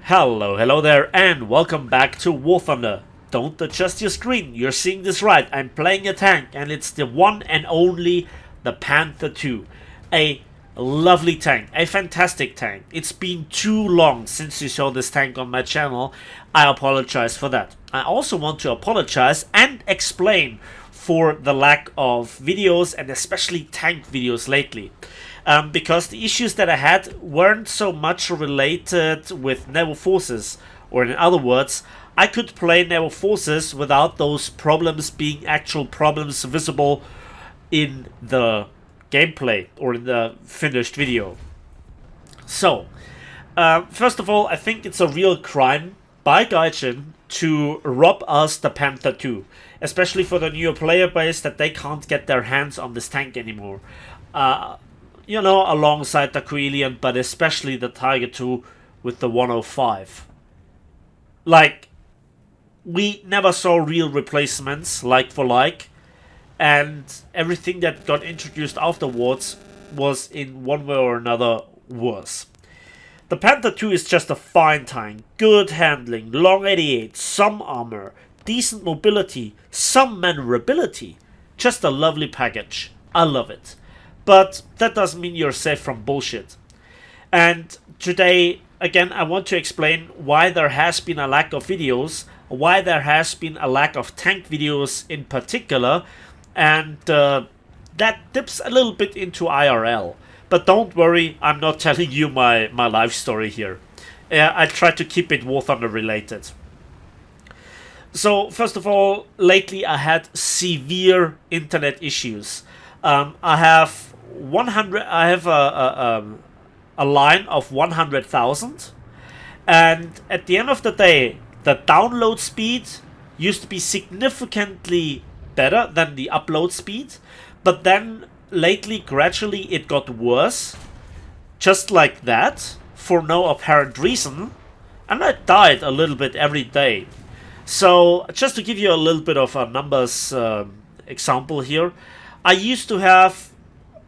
Hello there, and welcome back to War Thunder. Don't adjust your screen, you're seeing this right. I'm playing a tank, and it's the one and only the Panther II. A lovely tank, a fantastic tank. It's been too long since you saw this tank on my channel. I apologize for that. I also want to apologize and explain for the lack of videos, and especially tank videos lately. Because the issues that I had weren't so much related with naval forces, or in other words, I could play naval forces without those problems being actual problems visible in the gameplay or in the finished video. So, first of all, I think it's a real crime by Gaijin to rob us the Panther II, especially for the newer player base that they can't get their hands on this tank anymore. Alongside the Coelian, but especially the Tiger II with the 105. Like, we never saw real replacements, like for like, and everything that got introduced afterwards was in one way or another worse. The Panther II is just a fine tank, good handling, long 88, some armor, decent mobility, some maneuverability, just a lovely package. I love it. But that doesn't mean you're safe from bullshit. And today, again, I want to explain why there has been a lack of videos, why there has been a lack of tank videos in particular, and that dips a little bit into IRL. But don't worry, I'm not telling you my life story here. I try to keep it War Thunder related. So, first of all, lately I had severe internet issues. I have a line of 100,000, and at the end of the day, the download speed used to be significantly better than the upload speed, but then lately, gradually, it got worse, just like that, for no apparent reason, and I died a little bit every day. So, just to give you a little bit of a numbers example here, I used to have,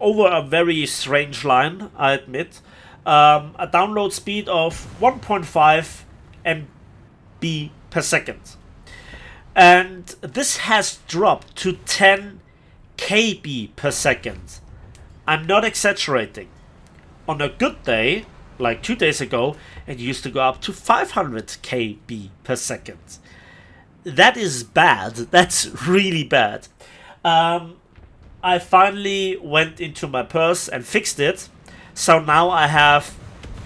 over a very strange line, I admit, a download speed of 1.5 MB per second. And this has dropped to 10 KB per second. I'm not exaggerating. On a good day, like 2 days ago, it used to go up to 500 KB per second. That is bad. That's really bad. I finally went into my purse and fixed it, so now I have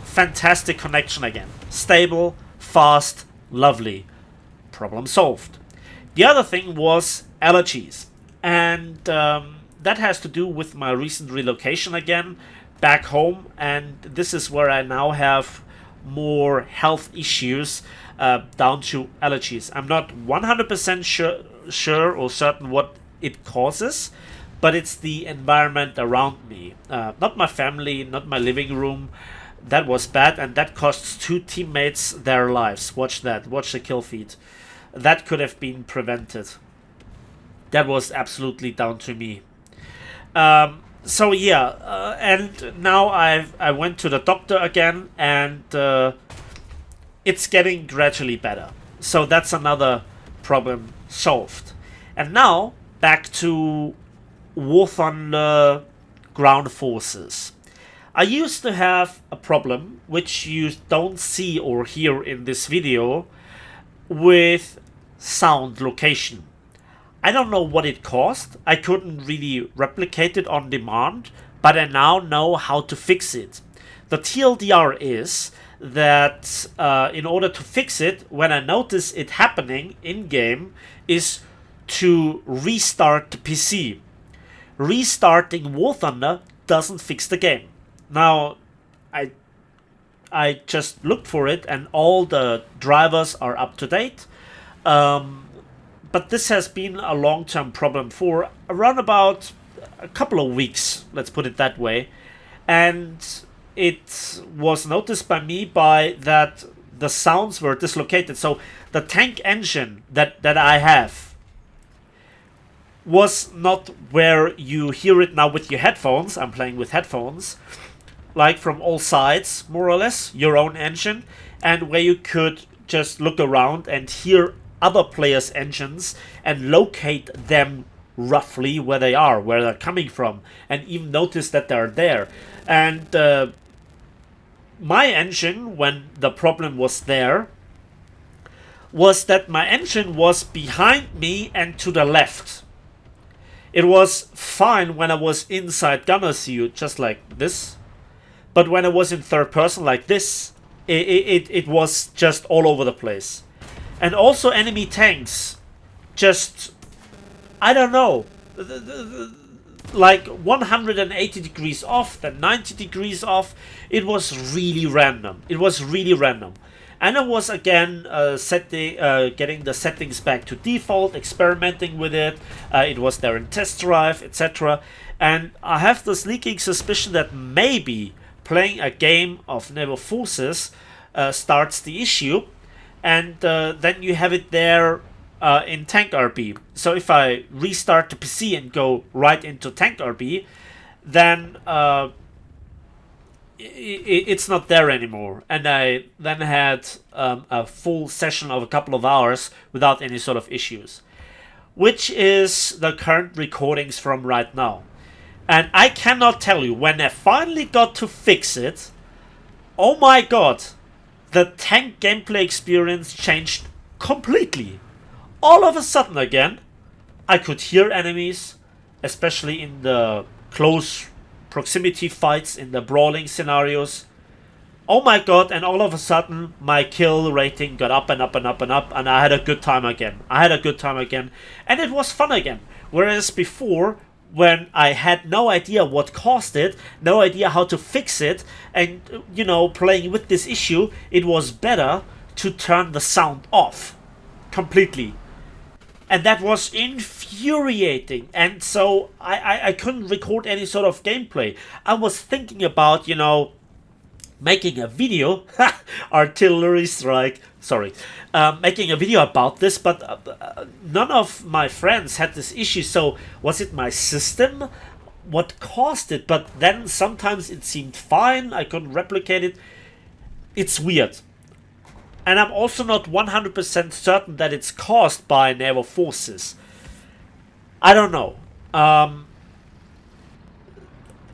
fantastic connection again. Stable, fast, lovely. Problem solved. The other thing was allergies, and that has to do with my recent relocation again, back home, and this is where I now have more health issues down to allergies. I'm not 100% sure or certain what it causes, but it's the environment around me. Not my family, not my living room. That was bad, and that costs 2 teammates their lives. Watch that. Watch the kill feed. That could have been prevented. That was absolutely down to me. And now I went to the doctor again, and it's getting gradually better. So that's another problem solved. And now, back to War Thunder ground forces. I used to have a problem, which you don't see or hear in this video, with sound location. I don't know what it caused. I couldn't really replicate it on demand, but I now know how to fix it. The TLDR is that in order to fix it, when I notice it happening in-game, is to restart the PC. Restarting War Thunder doesn't fix the game. Now, I just looked for it, and all the drivers are up to date. But this has been a long-term problem for around about a couple of weeks, let's put it that way. And it was noticed by me that the sounds were dislocated. So the tank engine that I have was not where you hear it now with your headphones. I'm playing with headphones, like from all sides, more or less, your own engine. and where you could just look around and hear other players' engines and locate them roughly where they are, where they're coming from, and even notice that they're there. And my engine, when the problem was there, was that my engine was behind me and to the left. It was fine when I was inside gunner's view, just like this. But when I was in third person like this, it was just all over the place. And also enemy tanks, just, I don't know, like 180 degrees off, then 90 degrees off. It was really random. It was really random. And I was again getting the settings back to default, experimenting with it. It was there in test drive, etc. And I have the sneaking suspicion that maybe playing a game of Naval Forces starts the issue, and then you have it there in Tank RB. So if I restart the PC and go right into Tank RB, then it's not there anymore. And I then had a full session of a couple of hours without any sort of issues, which is the current recordings from right now. And I cannot tell you, when I finally got to fix it, oh my god, the tank gameplay experience changed completely. All of a sudden again, I could hear enemies, especially in the close proximity fights, in the brawling scenarios. Oh my god, and all of a sudden my kill rating got up and up and up and up, and I had a good time again. And it was fun again. Whereas before, when I had no idea what caused it, no idea how to fix it, and, you know, playing with this issue, it was better to turn the sound off completely. And that was infuriating. And so I couldn't record any sort of gameplay. I was thinking about, you know, making a video, artillery strike, sorry, making a video about this, but none of my friends had this issue. So was it my system? What caused it? But then sometimes it seemed fine. I couldn't replicate it. It's weird. And I'm also not 100% certain that it's caused by Naval Forces. I don't know.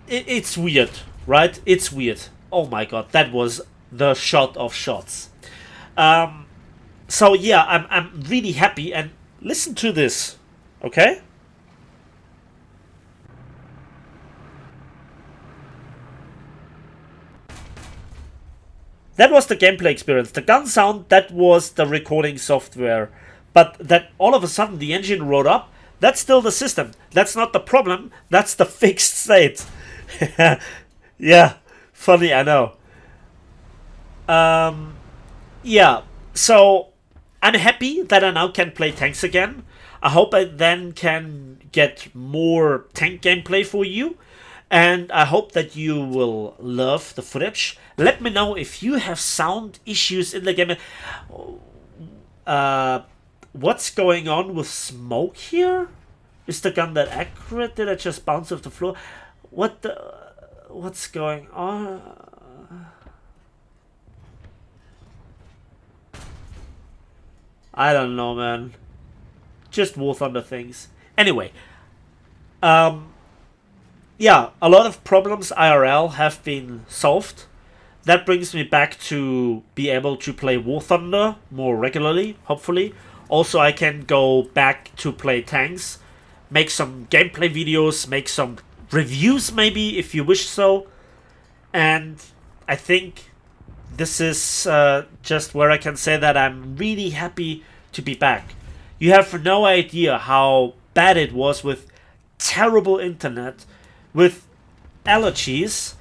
It's weird, right? It's weird. Oh my god, that was the shot of shots. So yeah, I'm really happy, and listen to this, okay? That was the gameplay experience. The gun sound, that was the recording software. But that all of a sudden the engine wrote up, that's still the system. That's not the problem, that's the fixed state. Yeah, funny, I know. Yeah, so I'm happy that I now can play tanks again. I hope I then can get more tank gameplay for you. And I hope that you will love the footage. Let me know if you have sound issues in the game. What's going on with smoke here? Is the gun that accurate? Did I just bounce off the floor? What's going on? I don't know, man. Just War Thunder things. Anyway, yeah, a lot of problems IRL have been solved. That brings me back to be able to play War Thunder more regularly, hopefully. Also, I can go back to play tanks, make some gameplay videos, make some reviews maybe, if you wish so. And I think this is just where I can say that I'm really happy to be back. You have no idea how bad it was with terrible internet, with allergies,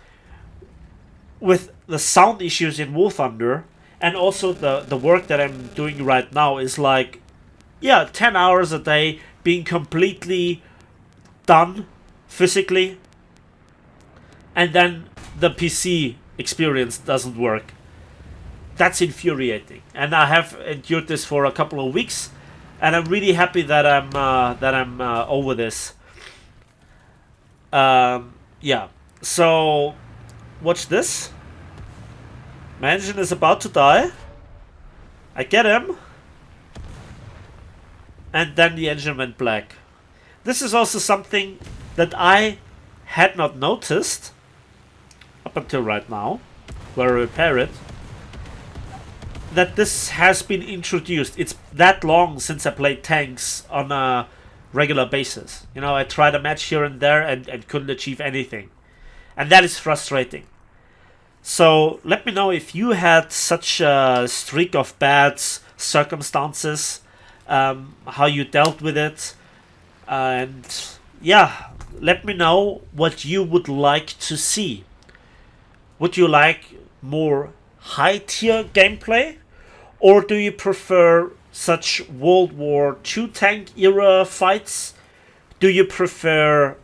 with the sound issues in War Thunder, and also the work that I'm doing right now is like, yeah, 10 hours a day, being completely done physically, and then the PC experience doesn't work. That's infuriating, and I have endured this for a couple of weeks, and I'm really happy that I'm over this. Yeah, so watch this. My engine is about to die. I get him. And then the engine went black. This is also something that I had not noticed up until right now, where I repair it, that this has been introduced. It's that long since I played tanks on a regular basis. You know, I tried a match here and there and couldn't achieve anything. And that is frustrating. So let me know if you had such a streak of bad circumstances, how you dealt with it, and yeah, let me know what you would like to see. Would you like more high tier gameplay, or do you prefer such World War II tank era fights? Do you prefer,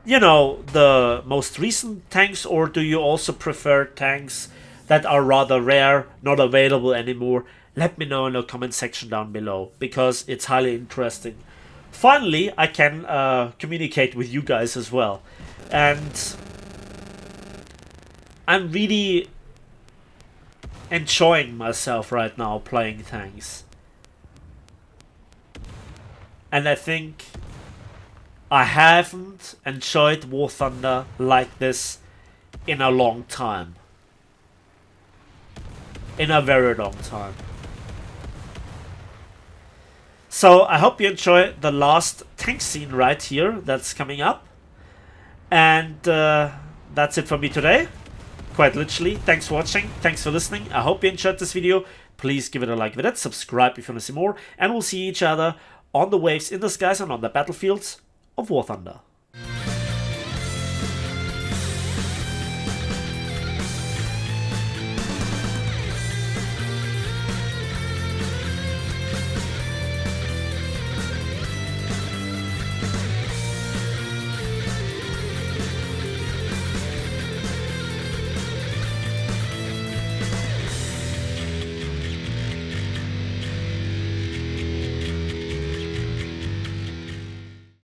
you know, the most recent tanks, or do you also prefer tanks that are rather rare, not available anymore? Let me know in the comment section down below, because it's highly interesting. Finally, I can communicate with you guys as well. And I'm really enjoying myself right now playing tanks. And I think I haven't enjoyed War Thunder like this in a long time. In a very long time. So I hope you enjoy the last tank scene right here that's coming up. And that's it for me today. Quite literally. Thanks for watching. Thanks for listening. I hope you enjoyed this video. Please give it a like with it. Subscribe if you want to see more. And we'll see each other on the waves, in the skies, and on the battlefields of War Thunder.